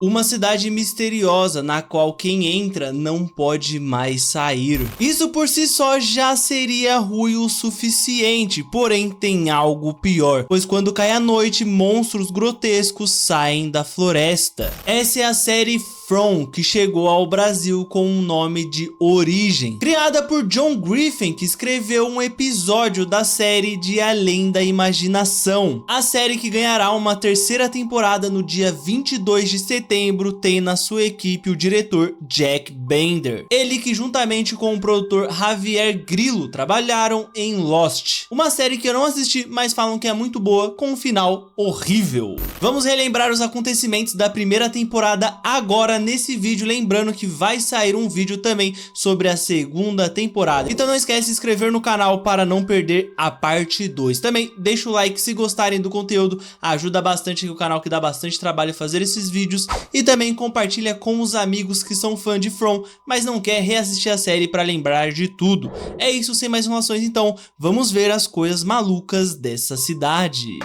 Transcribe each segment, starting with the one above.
Uma cidade misteriosa na qual quem entra não pode mais sair. Isso por si só já seria ruim o suficiente, porém tem algo pior, pois quando cai a noite, monstros grotescos saem da floresta. Essa é a série From, que chegou ao Brasil com o nome de Origem, criada por John Griffin, que escreveu um episódio da série de Além da Imaginação. A série, que ganhará uma terceira temporada no dia 22 de setembro, tem na sua equipe o diretor Jack Bender. Ele que juntamente com o produtor Javier Grillo trabalharam em Lost, uma série que eu não assisti, mas falam que é muito boa, com um final horrível. Vamos relembrar os acontecimentos da primeira temporada agora nesse vídeo, lembrando que vai sair um vídeo também sobre a segunda temporada. Então não esquece de se inscrever no canal para não perder a parte 2. Também deixa o like se gostarem do conteúdo, ajuda bastante aqui o canal, que dá bastante trabalho fazer esses vídeos, e também compartilha com os amigos que são fã de From, mas não quer reassistir a série para lembrar de tudo. É isso, sem mais enrolações, então vamos ver as coisas malucas dessa cidade.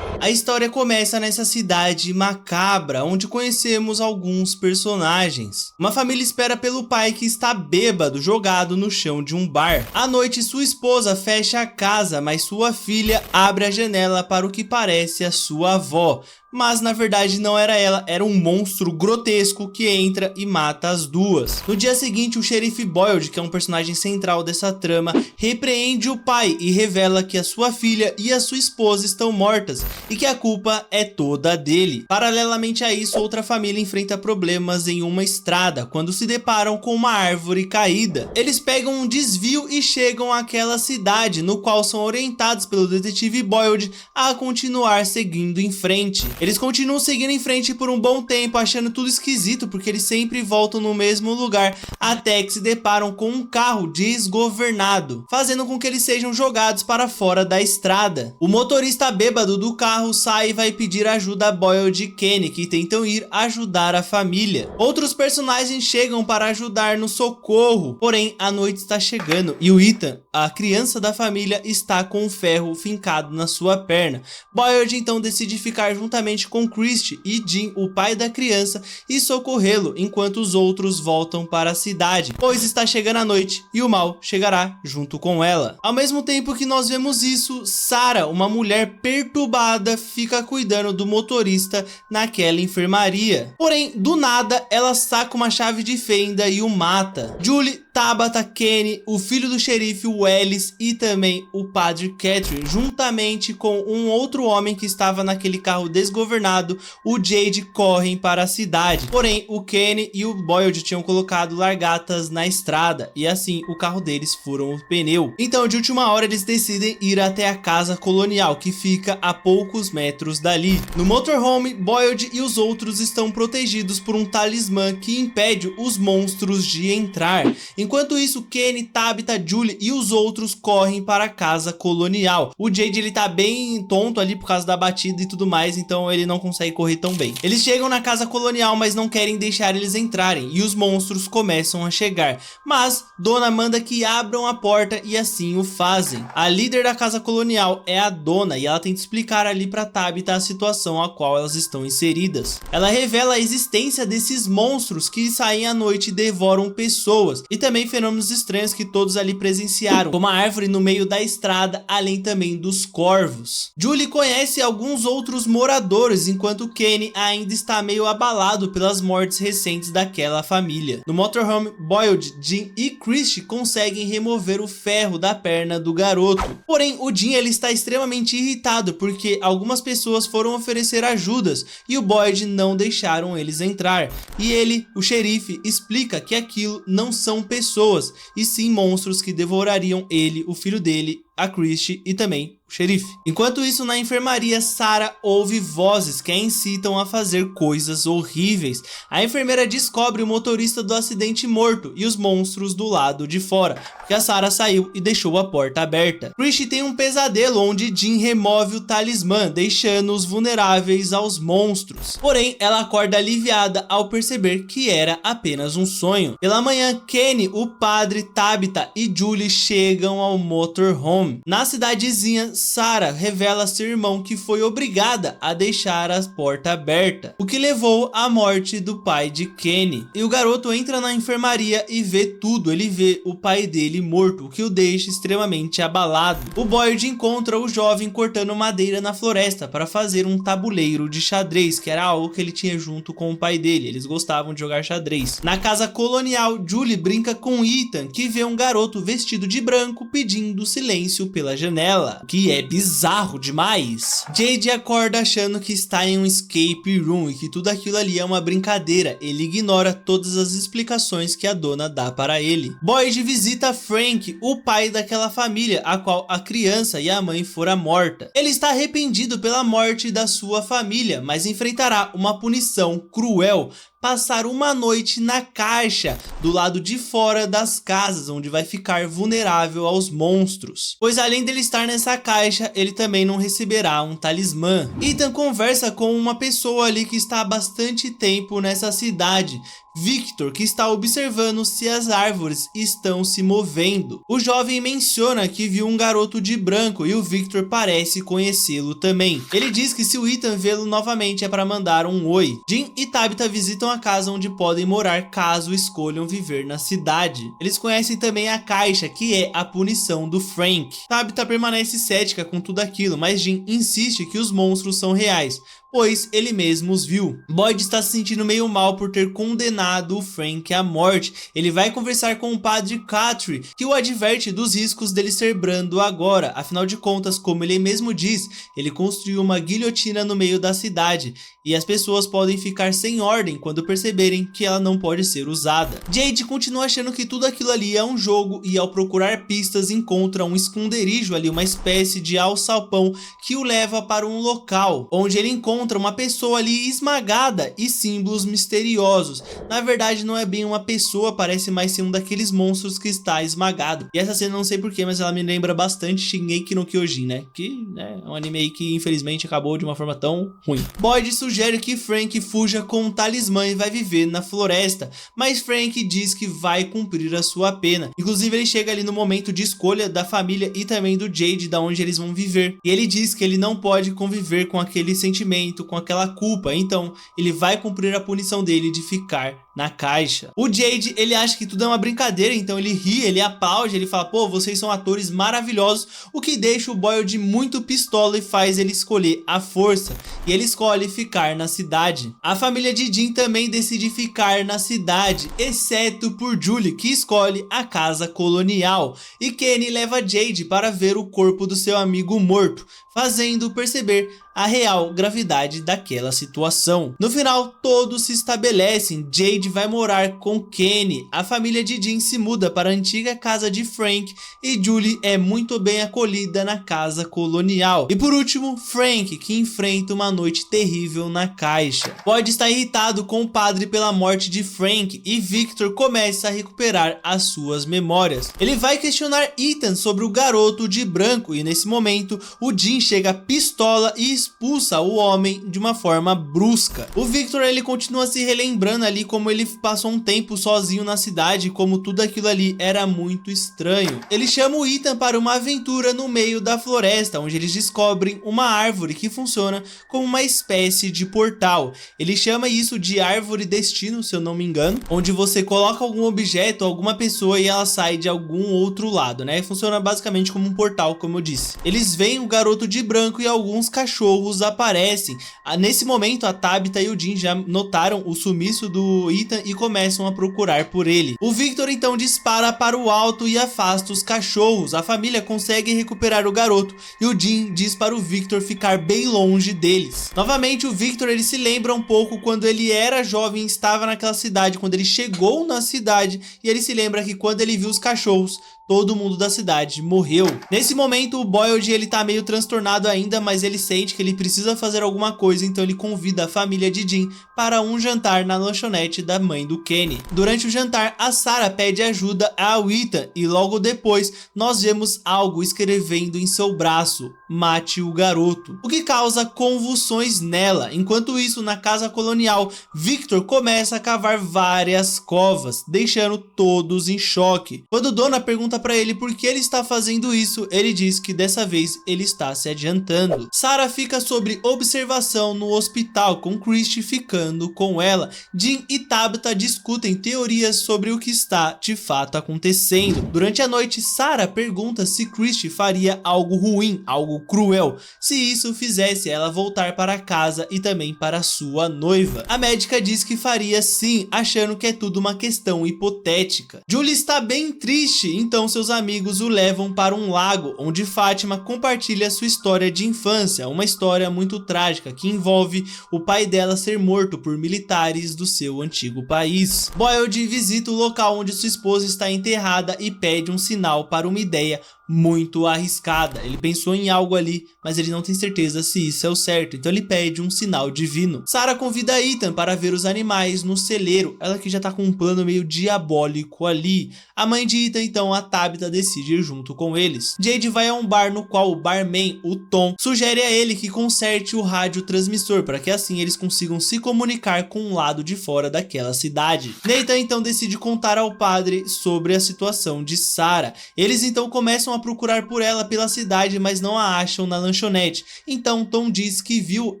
A história começa nessa cidade macabra, onde conhecemos alguns personagens. Uma família espera pelo pai, que está bêbado, jogado no chão de um bar. À noite, sua esposa fecha a casa, mas sua filha abre a janela para o que parece a sua avó. Mas na verdade não era ela, era um monstro grotesco que entra e mata as duas. No dia seguinte, o xerife Boyd, que é um personagem central dessa trama, repreende o pai e revela que a sua filha e a sua esposa estão mortas e que a culpa é toda dele. Paralelamente a isso, outra família enfrenta problemas em uma estrada quando se deparam com uma árvore caída. Eles pegam um desvio e chegam àquela cidade, no qual são orientados pelo detetive Boyd a continuar seguindo em frente. Eles continuam seguindo em frente por um bom tempo, achando tudo esquisito, porque eles sempre voltam no mesmo lugar, até que se deparam com um carro desgovernado, fazendo com que eles sejam jogados para fora da estrada. O motorista bêbado do carro sai e vai pedir ajuda a Boyd e Kenny, que tentam ir ajudar a família. Outros personagens chegam para ajudar no socorro, porém a noite está chegando e o Ethan, a criança da família, está com um ferro fincado na sua perna. Boyd então decide ficar juntamente com Christy e Jim, o pai da criança, e socorrê-lo enquanto os outros voltam para a cidade, pois está chegando a noite e o mal chegará junto com ela. Ao mesmo tempo que nós vemos isso, Sarah, uma mulher perturbada, fica cuidando do motorista naquela enfermaria. Porém, do nada, ela saca uma chave de fenda e o mata. Julie, Tabitha, Kenny, o filho do xerife, o Ellis, e também o padre Catherine, juntamente com um outro homem que estava naquele carro desgovernado, o Jade, correm para a cidade. Porém, o Kenny e o Boyd tinham colocado largatas na estrada, e assim o carro deles furou o pneu. Então, de última hora, eles decidem ir até a casa colonial, que fica a poucos metros dali. No motorhome, Boyd e os outros estão protegidos por um talismã que impede os monstros de entrar. Enquanto isso, Kenny, Tabitha, Julie e os outros correm para a casa colonial. O Jade, ele tá bem tonto ali por causa da batida e tudo mais, então ele não consegue correr tão bem. Eles chegam na casa colonial, mas não querem deixar eles entrarem, e os monstros começam a chegar. Mas Dona manda que abram a porta e assim o fazem. A líder da casa colonial é a Dona, e ela tenta explicar ali para Tabitha a situação a qual elas estão inseridas. Ela revela a existência desses monstros que saem à noite e devoram pessoas, e também fenômenos estranhos que todos ali presenciaram, como a árvore no meio da estrada, além também dos corvos. Julie conhece alguns outros moradores, enquanto Kenny ainda está meio abalado pelas mortes recentes daquela família. No motorhome, Boyd, Jim e Christy conseguem remover o ferro da perna do garoto. Porém, o Jim, ele está extremamente irritado porque algumas pessoas foram oferecer ajudas e o Boyd não deixaram eles entrar. E ele, o xerife, explica que aquilo não são pessoas, e sim monstros que devorariam ele, o filho dele, a Christy e também o xerife. Enquanto isso, na enfermaria, Sarah ouve vozes que a incitam a fazer coisas horríveis. A enfermeira descobre o motorista do acidente morto e os monstros do lado de fora, porque a Sarah saiu e deixou a porta aberta. Christy tem um pesadelo onde Jim remove o talismã, deixando-os vulneráveis aos monstros. Porém, ela acorda aliviada ao perceber que era apenas um sonho. Pela manhã, Kenny, o padre, Tabitha e Julie chegam ao motorhome. Na cidadezinha, Sarah revela a seu irmão que foi obrigada a deixar a porta aberta, o que levou à morte do pai de Kenny. E o garoto entra na enfermaria e vê tudo, ele vê o pai dele morto, o que o deixa extremamente abalado. O Boyd encontra o jovem cortando madeira na floresta para fazer um tabuleiro de xadrez, que era algo que ele tinha junto com o pai dele, eles gostavam de jogar xadrez. Na casa colonial, Julie brinca com Ethan, que vê um garoto vestido de branco pedindo silêncio pela janela, o que é bizarro demais. Jade acorda achando que está em um escape room e que tudo aquilo ali é uma brincadeira, ele ignora todas as explicações que a dona dá para ele. Boyd visita Frank, o pai daquela família a qual a criança e a mãe fora morta. Ele está arrependido pela morte da sua família, mas enfrentará uma punição cruel: passar uma noite na caixa do lado de fora das casas, onde vai ficar vulnerável aos monstros. Pois além dele estar nessa caixa, ele também não receberá um talismã. Ethan conversa com uma pessoa ali que está há bastante tempo nessa cidade, Victor, que está observando se as árvores estão se movendo. O jovem menciona que viu um garoto de branco e o Victor parece conhecê-lo também. Ele diz que se o Ethan vê-lo novamente é para mandar um oi. Jim e Tabitha visitam a casa onde podem morar caso escolham viver na cidade. Eles conhecem também a caixa, que é a punição do Frank. Tabitha permanece cética com tudo aquilo, mas Jim insiste que os monstros são reais, pois ele mesmo os viu. Boyd está se sentindo meio mal por ter condenado o Frank à morte. Ele vai conversar com o padre Catry, que o adverte dos riscos dele ser brando agora. Afinal de contas, como ele mesmo diz, ele construiu uma guilhotina no meio da cidade, e as pessoas podem ficar sem ordem quando perceberem que ela não pode ser usada. Jade continua achando que tudo aquilo ali é um jogo, e ao procurar pistas encontra um esconderijo ali, uma espécie de alçapão que o leva para um local onde ele encontra uma pessoa ali esmagada e símbolos misteriosos. Na verdade não é bem uma pessoa, parece mais ser um daqueles monstros que está esmagado. E essa cena não sei porquê, mas ela me lembra bastante Shingeki no Kyojin, né? Que é um anime aí que infelizmente acabou de uma forma tão ruim. Boyd sugere que Frank fuja com um talismã e vai viver na floresta, mas Frank diz que vai cumprir a sua pena. Inclusive ele chega ali no momento de escolha da família e também do Jade, da onde eles vão viver. E ele diz que ele não pode conviver com aquele sentimento, com aquela culpa, então ele vai cumprir a punição dele de ficar na caixa. O Jade, ele acha que tudo é uma brincadeira, então ele ri, ele aplaude, ele fala: pô, vocês são atores maravilhosos, o que deixa o Boyd muito pistola e faz ele escolher a força, e ele escolhe ficar na cidade. A família de Jim também decide ficar na cidade, exceto por Julie, que escolhe a casa colonial, e Kenny leva Jade para ver o corpo do seu amigo morto, fazendo perceber a real gravidade daquela situação. No final, todos se estabelecem. Jade vai morar com Kenny, a família de Jim se muda para a antiga casa de Frank e Julie é muito bem acolhida na casa colonial. E por último, Frank, que enfrenta uma noite terrível na caixa. Boyd está irritado com o padre pela morte de Frank e Victor começa a recuperar as suas memórias. Ele vai questionar Ethan sobre o garoto de branco e nesse momento o Jim chega pistola e expulsa o homem de uma forma brusca. O Victor, ele continua se relembrando ali como ele passou um tempo sozinho na cidade, como tudo aquilo ali era muito estranho. Ele chama o Ethan para uma aventura no meio da floresta, onde eles descobrem uma árvore que funciona como uma espécie de portal. Ele chama isso de árvore destino, se eu não me engano, onde você coloca algum objeto, alguma pessoa e ela sai de algum outro lado, né? Funciona basicamente como um portal, como eu disse. Eles veem o garoto de branco e alguns cachorros aparecem. Nesse momento, a Tabitha e o Jim já notaram o sumiço do Ethan e começam a procurar por ele. O Victor então dispara para o alto e afasta os cachorros. A família consegue recuperar o garoto e o Jim diz para o Victor ficar bem longe deles. Novamente, o Victor, ele se lembra um pouco quando ele era jovem e estava naquela cidade, quando ele chegou na cidade, e ele se lembra que quando ele viu os cachorros, todo mundo da cidade morreu. Nesse momento, o Boyd, ele tá meio transtornado ainda, mas ele sente que ele precisa fazer alguma coisa, então ele convida a família de Jim para um jantar na lanchonete da mãe do Kenny. Durante o jantar, a Sarah pede ajuda ao Ethan e logo depois nós vemos algo escrevendo em seu braço: mate o garoto, o que causa convulsões nela. Enquanto isso, na casa colonial, Victor começa a cavar várias covas, deixando todos em choque. Quando Donna pergunta para ele por que ele está fazendo isso, ele diz que dessa vez ele está se adiantando. Sarah fica sob observação no hospital, com Christie ficando com ela. Jim e Tabitha discutem teorias sobre o que está de fato acontecendo. Durante a noite, Sarah pergunta se Christie faria algo ruim, algo cruel, se isso fizesse ela voltar para casa e também para sua noiva. A médica diz que faria sim, achando que é tudo uma questão hipotética. Julie está bem triste, então seus amigos o levam para um lago, onde Fátima compartilha sua história de infância, uma história muito trágica que envolve o pai dela ser morto por militares do seu antigo país. Boyd visita o local onde sua esposa está enterrada e pede um sinal para uma ideia muito arriscada. Ele pensou em algo ali, mas ele não tem certeza se isso é o certo, então ele pede um sinal divino. Sarah convida Ethan para ver os animais no celeiro, ela que já tá com um plano meio diabólico ali. A mãe de Ethan, então, a Tabitha, decide ir junto com eles. Jade vai a um bar no qual o barman, o Tom, sugere a ele que conserte o radiotransmissor para que assim eles consigam se comunicar com o lado de fora daquela cidade. Nathan então decide contar ao padre sobre a situação de Sarah. Eles então começam a procurar por ela pela cidade, mas não a acham na lanchonete. Então Tom diz que viu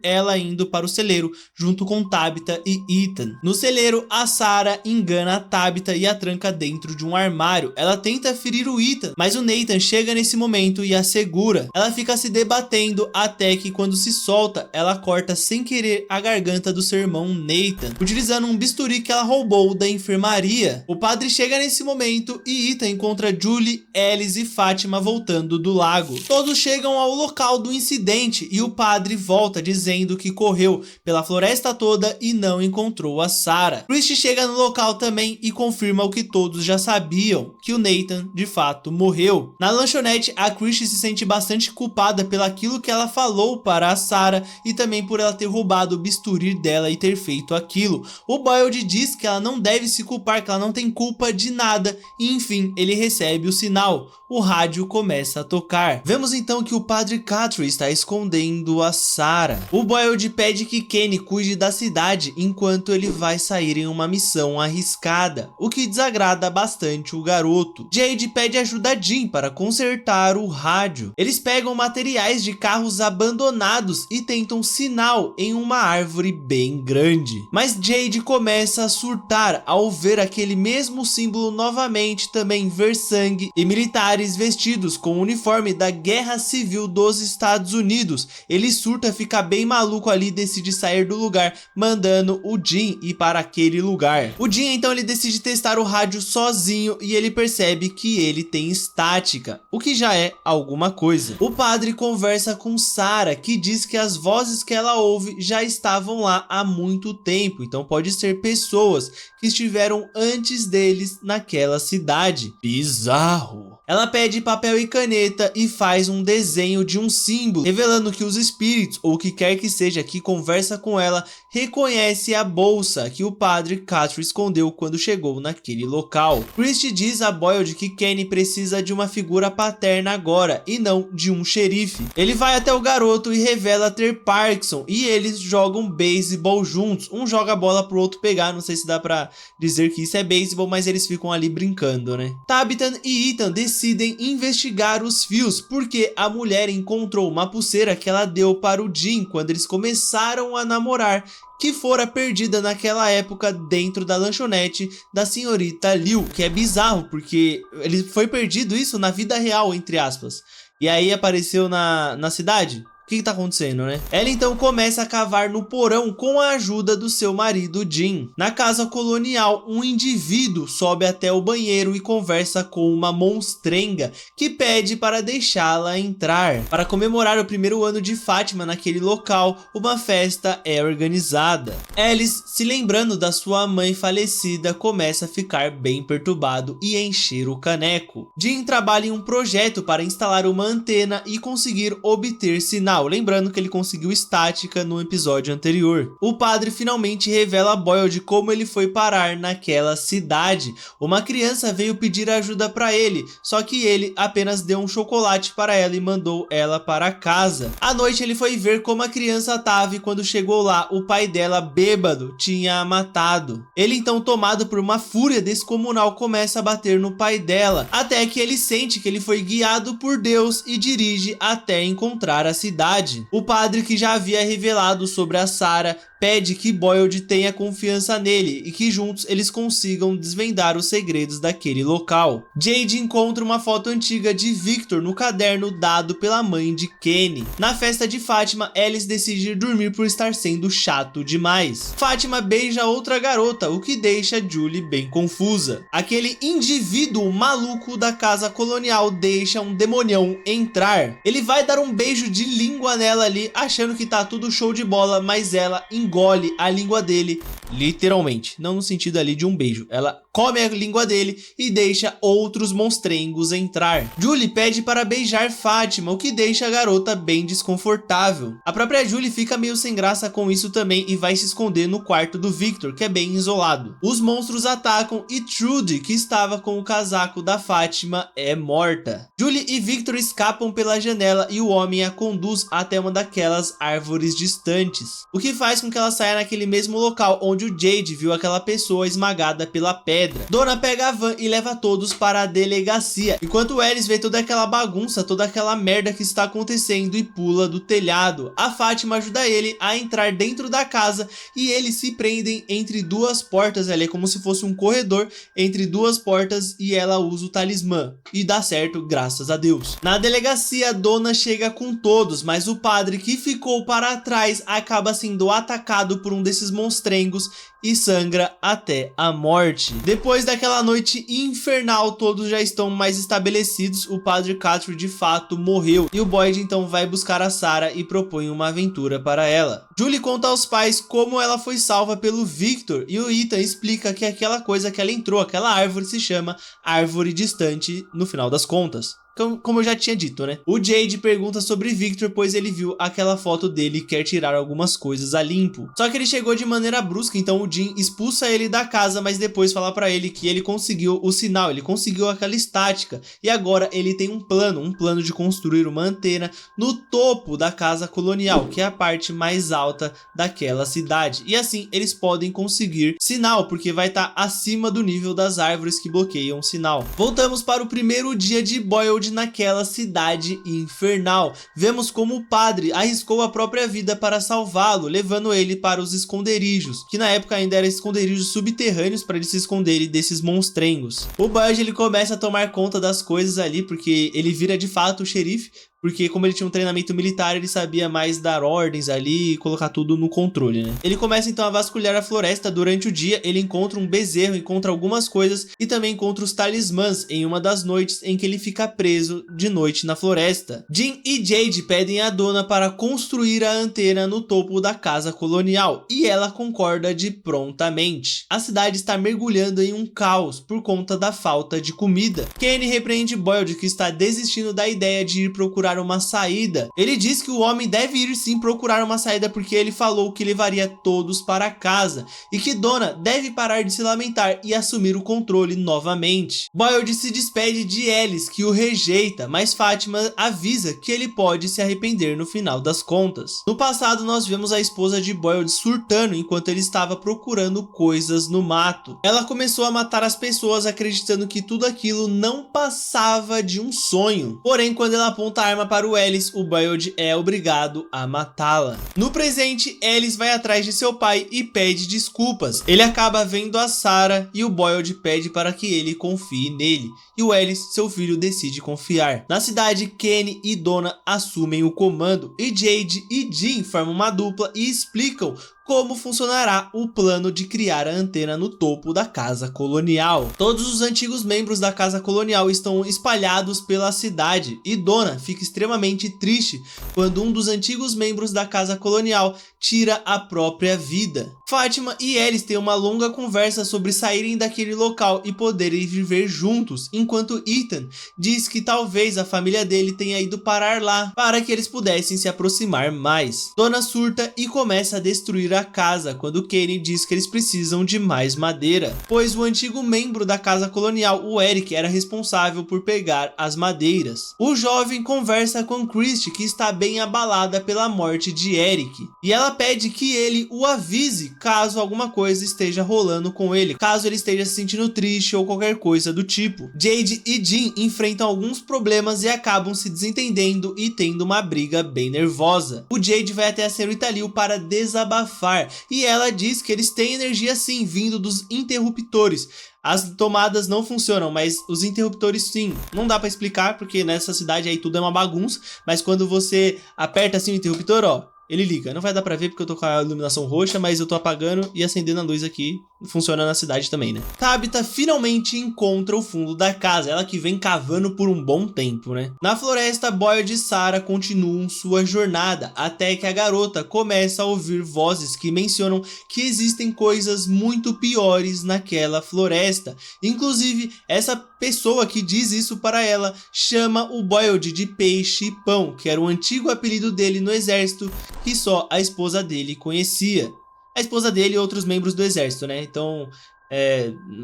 ela indo para o celeiro junto com Tabitha e Ethan. No celeiro, a Sarah engana a Tabitha e a tranca dentro de um armário. Ela tenta ferir o Ethan, mas o Nathan chega nesse momento e a segura. Ela fica se debatendo até que, quando se solta, ela corta sem querer a garganta do seu irmão Nathan, utilizando um bisturi que ela roubou da enfermaria. O padre chega nesse momento e Ethan encontra Julie, Alice e Fátima voltando do lago. Todos chegam ao local do incidente e o padre volta dizendo que correu pela floresta toda e não encontrou a Sarah. Christie chega no local também e confirma o que todos já sabiam, que o Nathan de fato morreu. Na lanchonete, a Christie se sente bastante culpada pelaquilo que ela falou para a Sarah e também por ela ter roubado o bisturi dela e ter feito aquilo. O Boyd diz que ela não deve se culpar, que ela não tem culpa de nada e enfim, ele recebe o sinal. O rádio começa a tocar. Vemos então que o padre Catry está escondendo a Sarah. O Boyd pede que Kenny cuide da cidade enquanto ele vai sair em uma missão arriscada, o que desagrada bastante o garoto. Jade pede ajuda a Jim para consertar o rádio. Eles pegam materiais de carros abandonados e tentam sinal em uma árvore bem grande. Mas Jade começa a surtar ao ver aquele mesmo símbolo novamente, também ver sangue e militares vestidos com o uniforme da Guerra Civil dos Estados Unidos. Ele surta, fica bem maluco ali e decide sair do lugar, mandando o Jim ir para aquele lugar. O Jim então ele decide testar o rádio sozinho e ele percebe que ele tem estática, o que já é alguma coisa. O padre conversa com Sarah, que diz que as vozes que ela ouve já estavam lá há muito tempo, então pode ser pessoas que estiveram antes deles naquela cidade. Bizarro. Ela pede papel e caneta e faz um desenho de um símbolo, revelando que os espíritos, ou o que quer que seja que conversa com ela, reconhece a bolsa que o padre Catry escondeu quando chegou naquele local. Christie diz a Boyd que Kenny precisa de uma figura paterna agora, e não de um xerife. Ele vai até o garoto e revela ter Parkinson, e eles jogam beisebol juntos. Um joga a bola pro outro pegar, não sei se dá pra dizer que isso é beisebol, mas eles ficam ali brincando, né? Tabitha e Ethan decidem investigar os fios, porque a mulher encontrou uma pulseira que ela deu para o Jim quando eles começaram a namorar, que fora perdida naquela época dentro da lanchonete da senhorita Liu, que é bizarro, porque ele foi perdido isso na vida real, entre aspas, e aí apareceu na cidade. O que tá acontecendo, né? Ela então começa a cavar no porão com a ajuda do seu marido Jim. Na casa colonial, um indivíduo sobe até o banheiro e conversa com uma monstrenga que pede para deixá-la entrar. Para comemorar o primeiro ano de Fátima naquele local, uma festa é organizada. Alice, se lembrando da sua mãe falecida, começa a ficar bem perturbado e encher o caneco. Jim trabalha em um projeto para instalar uma antena e conseguir obter sinal. colonial, lembrando que ele conseguiu estática no episódio anterior. O padre finalmente revela a Boyle de como ele foi parar naquela cidade. Uma criança veio pedir ajuda para ele, só que ele apenas deu um chocolate para ela e mandou ela para casa. À noite ele foi ver como a criança estava e quando chegou lá, o pai dela, bêbado, tinha a matado. Ele então, tomado por uma fúria descomunal, começa a bater no pai dela, até que ele sente que ele foi guiado por Deus e dirige até encontrar a cidade. O padre, que já havia revelado sobre a Sarah, pede que Boyle tenha confiança nele e que juntos eles consigam desvendar os segredos daquele local. Jade encontra uma foto antiga de Victor no caderno dado pela mãe de Kenny. Na festa de Fátima, Alice decide dormir por estar sendo chato demais. Fátima beija outra garota, o que deixa Julie bem confusa. Aquele indivíduo maluco da casa colonial deixa um demonião entrar. Ele vai dar um beijo de língua nela ali, achando que tá tudo show de bola, mas ela engole a língua dele, literalmente, não no sentido ali de um beijo. Ela come a língua dele e deixa outros monstrengos entrar. Julie pede para beijar Fátima, o que deixa a garota bem desconfortável. A própria Julie fica meio sem graça com isso também e vai se esconder no quarto do Victor, que é bem isolado. Os monstros atacam e Trudy, que estava com o casaco da Fátima, é morta. Julie e Victor escapam pela janela e o homem a conduz até uma daquelas árvores distantes, o que faz com que ela saia naquele mesmo local onde o Jade viu aquela pessoa esmagada pela pedra. Donna pega a van e leva todos para a delegacia, enquanto Alice vê toda aquela bagunça, toda aquela merda que está acontecendo e pula do telhado. A Fátima ajuda ele a entrar dentro da casa e eles se prendem entre duas portas. Ela é como se fosse um corredor entre duas portas e ela usa o talismã e dá certo, graças a Deus. Na delegacia, Donna chega com todos, mas o padre, que ficou para trás, acaba sendo atacado por um desses monstrengos e sangra até a morte. Depois daquela noite infernal, todos já estão mais estabelecidos. O padre Catherine de fato morreu e o Boyd então vai buscar a Sarah e propõe uma aventura para ela. Julie conta aos pais como ela foi salva pelo Victor e o Ethan explica que aquela coisa que ela entrou, aquela árvore, se chama Árvore Distante no final das contas. Como eu já tinha dito, né? O Jade pergunta sobre Victor, pois ele viu aquela foto dele e quer tirar algumas coisas a limpo. Só que ele chegou de maneira brusca, então o Jim expulsa ele da casa, mas depois fala pra ele que ele conseguiu o sinal, ele conseguiu aquela estática. E agora ele tem um plano de construir uma antena no topo da casa colonial, que é a parte mais alta daquela cidade. E assim eles podem conseguir sinal, porque vai estar acima do nível das árvores que bloqueiam o sinal. Voltamos para o primeiro dia de Boyle naquela cidade infernal. Vemos como o padre arriscou a própria vida para salvá-lo, levando ele para os esconderijos, que na época ainda eram esconderijos subterrâneos para ele se esconderem desses monstrengos. O Boyd, ele começa a tomar conta das coisas ali, porque ele vira de fato o xerife, porque como ele tinha um treinamento militar, ele sabia mais dar ordens ali e colocar tudo no controle, né? Ele começa então a vasculhar a floresta durante o dia. Ele encontra um bezerro, encontra algumas coisas e também encontra os talismãs em uma das noites em que ele fica preso de noite na floresta. Jim e Jade pedem a Donna para construir a antena no topo da casa colonial e ela concorda de prontamente. A cidade está mergulhando em um caos por conta da falta de comida. Kenny repreende Boyd, que está desistindo da ideia de ir procurar uma saída. Ele diz que o homem deve ir sim procurar uma saída, porque ele falou que levaria todos para casa e que Donna deve parar de se lamentar e assumir o controle novamente. Boyd se despede de Alice, que o rejeita, mas Fátima avisa que ele pode se arrepender no final das contas. No passado nós vemos a esposa de Boyd surtando enquanto ele estava procurando coisas no mato. Ela começou a matar as pessoas acreditando que tudo aquilo não passava de um sonho. Porém, quando ela aponta a arma para o Alice, o Boyd é obrigado a matá-la. No presente, Alice vai atrás de seu pai e pede desculpas. Ele acaba vendo a Sarah e o Boyd pede para que ele confie nele. E o Alice, seu filho, decide confiar. Na cidade, Kenny e Donna assumem o comando e Jade e Jim formam uma dupla e explicam como funcionará o plano de criar a antena no topo da casa colonial. Todos os antigos membros da casa colonial estão espalhados pela cidade e Donna fica extremamente triste quando um dos antigos membros da casa colonial tira a própria vida. Fátima e Alice têm uma longa conversa sobre saírem daquele local e poderem viver juntos, enquanto Ethan diz que talvez a família dele tenha ido parar lá para que eles pudessem se aproximar mais. Donna surta e começa a destruir a casa quando Kenny diz que eles precisam de mais madeira, pois o antigo membro da casa colonial, o Eric, era responsável por pegar as madeiras. O jovem conversa com Christy, que está bem abalada pela morte de Eric, e ela pede que ele o avise caso alguma coisa esteja rolando com ele, caso ele esteja se sentindo triste ou qualquer coisa do tipo. Jade e Jean enfrentam alguns problemas e acabam se desentendendo e tendo uma briga bem nervosa. O Jade vai até a senhorita Liu para desabafar e ela diz que eles têm energia sim vindo dos interruptores. As tomadas não funcionam, mas os interruptores sim. Não dá pra explicar porque nessa cidade aí tudo é uma bagunça, mas quando você aperta assim o interruptor, ó, ele liga. Não vai dar pra ver porque eu tô com a iluminação roxa, mas eu tô apagando e acendendo a luz aqui. Funciona na cidade também, né? Tabitha finalmente encontra o fundo da casa, ela que vem cavando por um bom tempo, né? Na floresta, Boyd e Sarah continuam sua jornada, até que a garota começa a ouvir vozes que mencionam que existem coisas muito piores naquela floresta. Inclusive, essa pessoa que diz isso para ela chama o Boyd de Peixe e Pão, que era o antigo apelido dele no exército, que só a esposa dele conhecia. A esposa dele e outros membros do exército, né? Então,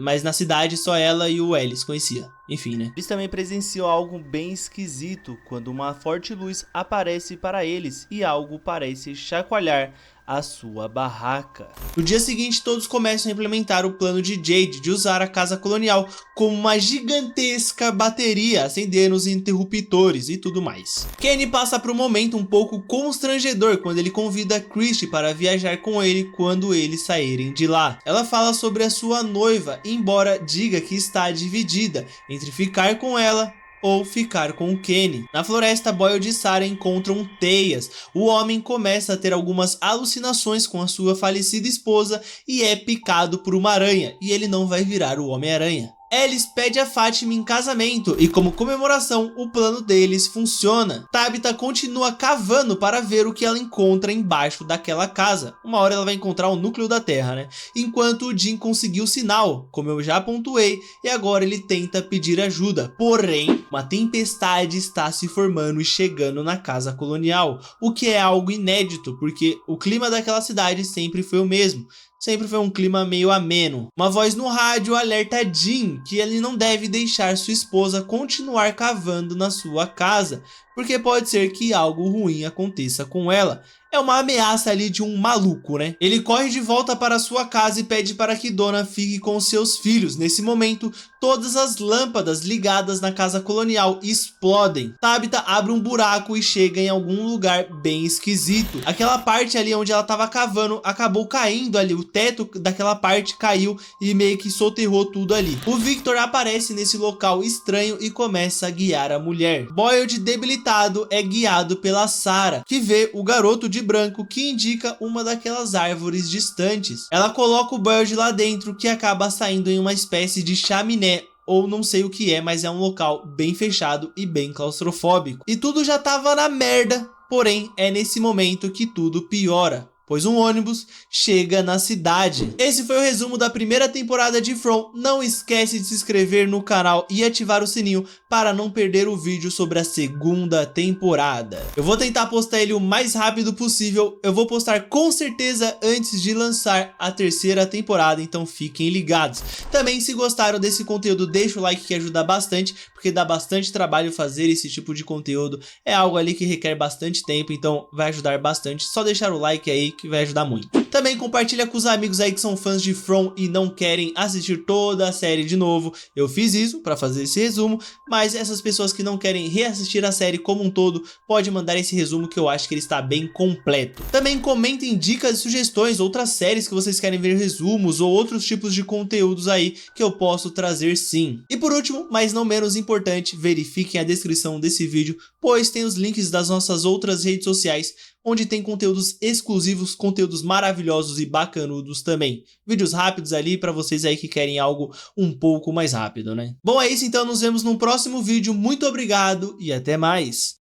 mas na cidade só ela e o Ellis conhecia. Enfim, né? Eles também presenciam algo bem esquisito quando uma forte luz aparece para eles e algo parece chacoalhar a sua barraca. No dia seguinte, todos começam a implementar o plano de Jade de usar a casa colonial como uma gigantesca bateria, acendendo os interruptores e tudo mais. Kenny passa por um momento um pouco constrangedor quando ele convida Christy para viajar com ele quando eles saírem de lá. Ela fala sobre a sua noiva, embora diga que está dividida entre ficar com ela ou ficar com o Kenny. Na floresta, Boyd e Sarah encontram Teias. O homem começa a ter algumas alucinações com a sua falecida esposa e é picado por uma aranha, e ele não vai virar o Homem-Aranha. Alice pede a Fátima em casamento e como comemoração o plano deles funciona. Tabitha continua cavando para ver o que ela encontra embaixo daquela casa. Uma hora ela vai encontrar o núcleo da terra, né? Enquanto o Jim conseguiu o sinal, como eu já pontuei, e agora ele tenta pedir ajuda. Porém, uma tempestade está se formando e chegando na casa colonial, o que é algo inédito, porque o clima daquela cidade sempre foi o mesmo. Sempre foi um clima meio ameno. Uma voz no rádio alerta Jim que ele não deve deixar sua esposa continuar cavando na sua casa, porque pode ser que algo ruim aconteça com ela. É uma ameaça ali de um maluco, né? Ele corre de volta para sua casa e pede para que Donna fique com seus filhos. Nesse momento, todas as lâmpadas ligadas na casa colonial explodem. Tabitha abre um buraco e chega em algum lugar bem esquisito. Aquela parte ali onde ela estava cavando acabou caindo ali. O teto daquela parte caiu e meio que soterrou tudo ali. O Victor aparece nesse local estranho e começa a guiar a mulher. Boyd, debilitado, é guiado pela Sarah, que vê o garoto de branco que indica uma daquelas árvores distantes. Ela coloca o Boyd lá dentro, que acaba saindo em uma espécie de chaminé, ou não sei o que é, mas é um local bem fechado e bem claustrofóbico. E tudo já tava na merda, porém é nesse momento que tudo piora, pois um ônibus chega na cidade. Esse foi o resumo da primeira temporada de From. Não esquece de se inscrever no canal e ativar o sininho para não perder o vídeo sobre a segunda temporada. Eu vou tentar postar ele o mais rápido possível. Eu vou postar com certeza antes de lançar a terceira temporada, então fiquem ligados. Também, se gostaram desse conteúdo, deixa o like que ajuda bastante, porque dá bastante trabalho fazer esse tipo de conteúdo. É algo ali que requer bastante tempo, então vai ajudar bastante. Só deixar o like aí que vai ajudar muito. Também compartilha com os amigos aí que são fãs de From e não querem assistir toda a série de novo. Eu fiz isso para fazer esse resumo, mas essas pessoas que não querem reassistir a série como um todo, pode mandar esse resumo que eu acho que ele está bem completo. Também comentem dicas e sugestões, outras séries que vocês querem ver resumos ou outros tipos de conteúdos aí que eu posso trazer sim. E por último, mas não menos importante, verifiquem a descrição desse vídeo, pois tem os links das nossas outras redes sociais onde tem conteúdos exclusivos, conteúdos maravilhosos e bacanudos também. Vídeos rápidos ali para vocês aí que querem algo um pouco mais rápido, né? Bom, é isso então, nos vemos no próximo vídeo. Muito obrigado e até mais!